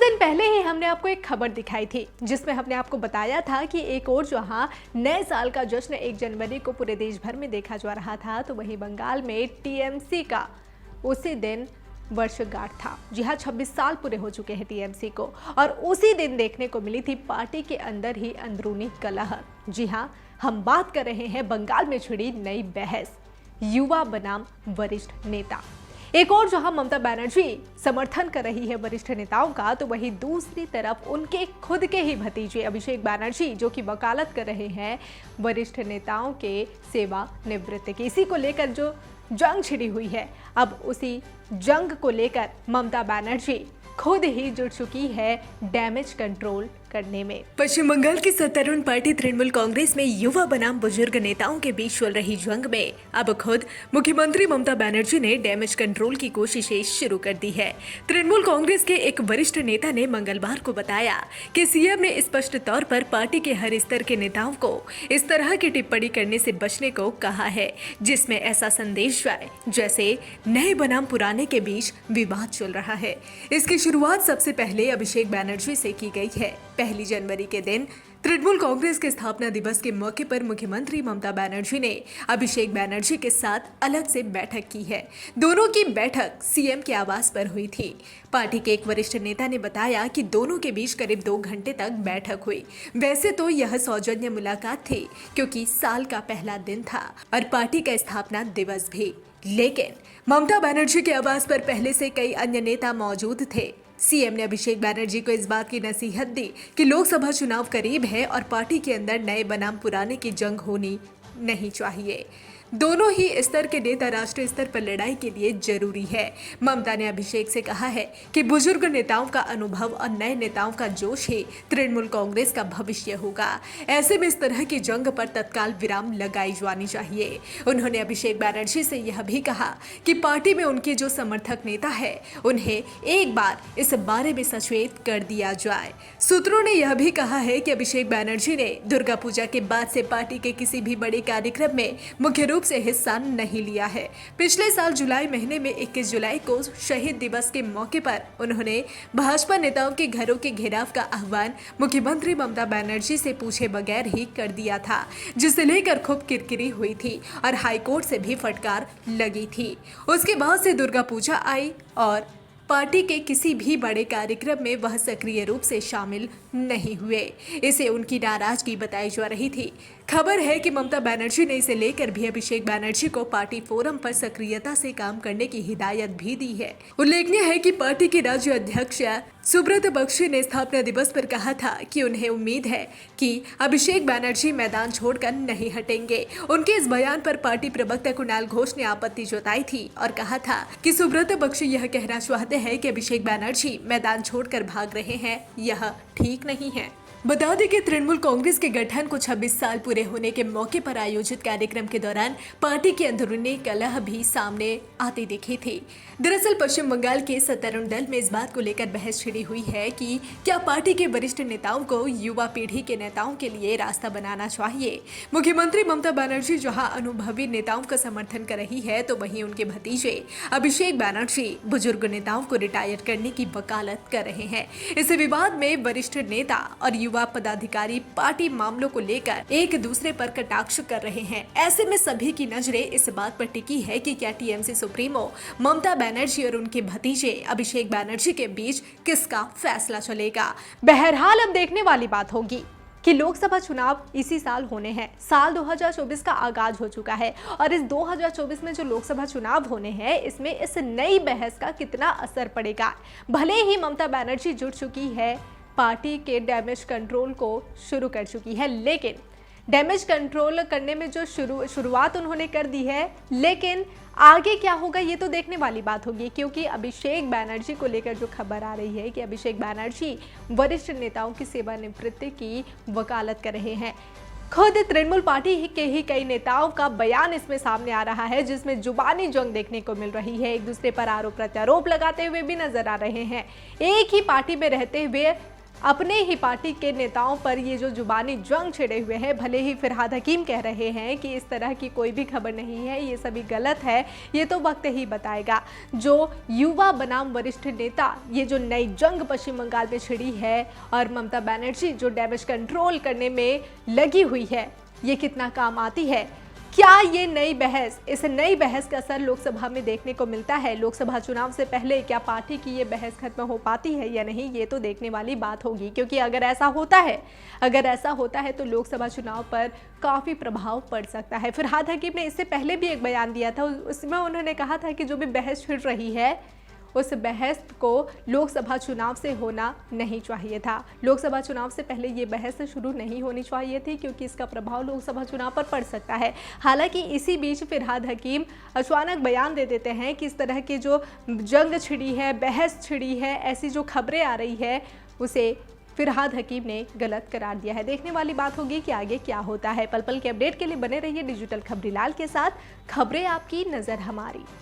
दिन पहले ही हमने आपको एक खबर दिखाई थी जिसमें हमने आपको बताया था कि एक और जहां नए साल का जश्न 1 जनवरी को पूरे देश भर में देखा जा रहा था, तो वहीं बंगाल में टीएमसी का उसी दिन वर्षगांठ था। जी हाँ, 26 साल पूरे हो चुके हैं टीएमसी को, और उसी दिन देखने को मिली थी पार्टी के अंदर ही अंदरूनी कलह। जी हाँ, हम बात कर रहे हैं बंगाल में छिड़ी नई बहस, युवा बनाम वरिष्ठ नेता। एक और जहां ममता बनर्जी समर्थन कर रही है वरिष्ठ नेताओं का, तो वहीं दूसरी तरफ उनके खुद के ही भतीजे अभिषेक बनर्जी जो कि वकालत कर रहे हैं वरिष्ठ नेताओं के सेवानिवृत्त की। इसी को लेकर जो जंग छिड़ी हुई है, अब उसी जंग को लेकर ममता बनर्जी खुद ही जुट चुकी है डैमेज कंट्रोल करने में। पश्चिम बंगाल की सत्तारूढ़ पार्टी तृणमूल कांग्रेस में युवा बनाम बुजुर्ग नेताओं के बीच चल रही जंग में अब खुद मुख्यमंत्री ममता बनर्जी ने डैमेज कंट्रोल की कोशिशें शुरू कर दी है। तृणमूल कांग्रेस के एक वरिष्ठ नेता ने मंगलवार को बताया कि सीएम ने स्पष्ट तौर पर पार्टी के हर स्तर के नेताओं को इस तरह की टिप्पणी करने से बचने को कहा है जिसमें ऐसा संदेश जाए जैसे नए बनाम पुराने के बीच विवाद चल रहा है। इसकी शुरुआत सबसे पहले अभिषेक बनर्जी से की गई है। 1 जनवरी के दिन तृणमूल कांग्रेस के स्थापना दिवस के मौके पर मुख्यमंत्री ममता बनर्जी ने अभिषेक बनर्जी के साथ अलग से बैठक की है। दोनों की बैठक सीएम के आवास पर हुई थी। पार्टी के एक वरिष्ठ नेता ने बताया कि दोनों के बीच करीब 2 घंटे तक बैठक हुई। वैसे तो यह सौजन्य मुलाकात थी क्योंकि साल का पहला दिन था और पार्टी का स्थापना दिवस भी, लेकिन ममता बनर्जी के आवास पर पहले से कई अन्य नेता मौजूद थे। सीएम ने अभिषेक बनर्जी को इस बात की नसीहत दी कि लोकसभा चुनाव करीब है और पार्टी के अंदर नए बनाम पुराने की जंग होनी नहीं चाहिए। दोनों ही स्तर के नेता राष्ट्रीय स्तर पर लड़ाई के लिए जरूरी है। ममता ने अभिषेक से कहा है कि बुजुर्ग नेताओं का अनुभव और नए नेताओं का जोश ही तृणमूल कांग्रेस का भविष्य होगा। ऐसे में इस तरह की जंग पर तत्काल विराम लगाई जानी चाहिए। उन्होंने अभिषेक बनर्जी से यह भी कहा कि पार्टी में उनके जो समर्थक नेता है उन्हें एक बार इस बारे में सचेत कर दिया जाए। सूत्रों ने यह भी कहा है कि अभिषेक बनर्जी ने दुर्गा पूजा के बाद से पार्टी के किसी भी बड़े कार्यक्रम में मुख्य रूप से हिस्सा नहीं लिया है। पिछले साल जुलाई महीने में 21 जुलाई को शहीद दिवस के मौके पर उन्होंने भाजपा नेताओं के घरों के घेराव का आह्वान मुख्यमंत्री ममता बनर्जी से पूछे बगैर ही कर दिया था, जिसे लेकर खूब किरकिरी हुई थी और हाईकोर्ट से भी फटकार लगी थी। उसके बाद से दुर्गा पूजा आई और पार्टी के किसी भी बड़े कार्यक्रम में वह सक्रिय रूप से शामिल नहीं हुए। इसे उनकी नाराजगी बताई जा रही थी। खबर है कि ममता बनर्जी ने इसे लेकर भी अभिषेक बनर्जी को पार्टी फोरम पर सक्रियता से काम करने की हिदायत भी दी है। उल्लेखनीय है कि पार्टी के राज्य अध्यक्ष सुब्रत बख्शी ने स्थापना दिवस पर कहा था कि उन्हें उम्मीद है कि अभिषेक बनर्जी मैदान छोड़कर नहीं हटेंगे। उनके इस बयान पर पार्टी प्रवक्ता कुणाल घोष ने आपत्ति जताई थी और कहा था कि सुब्रत बख्शी यह कहना चाहते हैं कि अभिषेक बनर्जी मैदान छोड़कर भाग रहे हैं, यह ठीक नहीं है। बता दें कि तृणमूल कांग्रेस के गठन को 26 साल पूरे होने के मौके पर आयोजित कार्यक्रम के दौरान पार्टी के अंदरूनी कलह भी सामने आती दिखी थी। दरअसल पश्चिम बंगाल के सत्तारूढ़ दल में इस बात को लेकर बहस छिड़ी हुई है कि क्या पार्टी के वरिष्ठ नेताओं को युवा पीढ़ी के नेताओं के लिए रास्ता बनाना चाहिए। मुख्यमंत्री ममता बनर्जी जहां अनुभवी नेताओं का समर्थन कर रही है, तो वहीं उनके भतीजे अभिषेक बनर्जी बुजुर्ग नेताओं को रिटायर करने की वकालत कर रहे हैं। इस विवाद में वरिष्ठ नेता और युवा पदाधिकारी पार्टी मामलों को लेकर एक दूसरे पर कटाक्ष कर रहे हैं। ऐसे में सभी की नजरें इस बात पर टिकी है कि क्या टीएमसी सुप्रीमो ममता बनर्जी और उनके भतीजे अभिषेक बनर्जी के बीच किसका फैसला चलेगा। बहरहाल अब देखने वाली बात होगी कि लोकसभा चुनाव इसी साल होने हैं। साल 2024 का आगाज हो चुका है और इस 2024 में जो लोकसभा चुनाव होने हैं, इसमें इस नई बहस का कितना असर पड़ेगा। भले ही ममता बनर्जी जुट चुकी है, पार्टी के डैमेज कंट्रोल को शुरू कर चुकी है, लेकिन डैमेज कंट्रोल करने में जो शुरुआत उन्होंने कर दी है, लेकिन आगे क्या होगा ये तो देखने वाली बात होगी। क्योंकि अभिषेक बनर्जी को लेकर जो खबर आ रही है कि अभिषेक बनर्जी वरिष्ठ नेताओं की सेवानिवृत्ति की वकालत कर रहे हैं। खुद तृणमूल पार्टी के ही कई नेताओं का बयान इसमें सामने आ रहा है, जिसमें जुबानी जंग देखने को मिल रही है। एक दूसरे पर आरोप प्रत्यारोप लगाते हुए भी नजर आ रहे हैं। एक ही पार्टी में रहते हुए अपने ही पार्टी के नेताओं पर ये जो जुबानी जंग छिड़े हुए हैं। भले ही फिरहाद हकीम कह रहे हैं कि इस तरह की कोई भी खबर नहीं है, ये सभी गलत है, ये तो वक्त ही बताएगा। जो युवा बनाम वरिष्ठ नेता, ये जो नई जंग पश्चिम बंगाल में छिड़ी है और ममता बनर्जी जो डैमेज कंट्रोल करने में लगी हुई है, ये कितना काम आती है। क्या ये नई बहस, इस नई बहस का असर लोकसभा में देखने को मिलता है? लोकसभा चुनाव से पहले क्या पार्टी की ये बहस खत्म हो पाती है या नहीं, ये तो देखने वाली बात होगी। क्योंकि अगर ऐसा होता है तो लोकसभा चुनाव पर काफ़ी प्रभाव पड़ सकता है। फिरहाद हकीम ने इससे पहले भी एक बयान दिया था, उसमें उन्होंने कहा था कि जो भी बहस छिड़ रही है उस बहस को लोकसभा चुनाव से होना नहीं चाहिए था। लोकसभा चुनाव से पहले ये बहस शुरू नहीं होनी चाहिए थी, क्योंकि इसका प्रभाव लोकसभा चुनाव पर पड़ सकता है। हालांकि इसी बीच फिरहाद हकीम अचानक बयान दे देते हैं कि इस तरह की जो जंग छिड़ी है, बहस छिड़ी है, ऐसी जो खबरें आ रही है, उसे फिरहाद हकीम ने गलत करार दिया है। देखने वाली बात होगी कि आगे क्या होता है। पल पल के अपडेट के लिए बने रहिए डिजिटल खबरीलाल के साथ। खबरें आपकी, नज़र हमारी।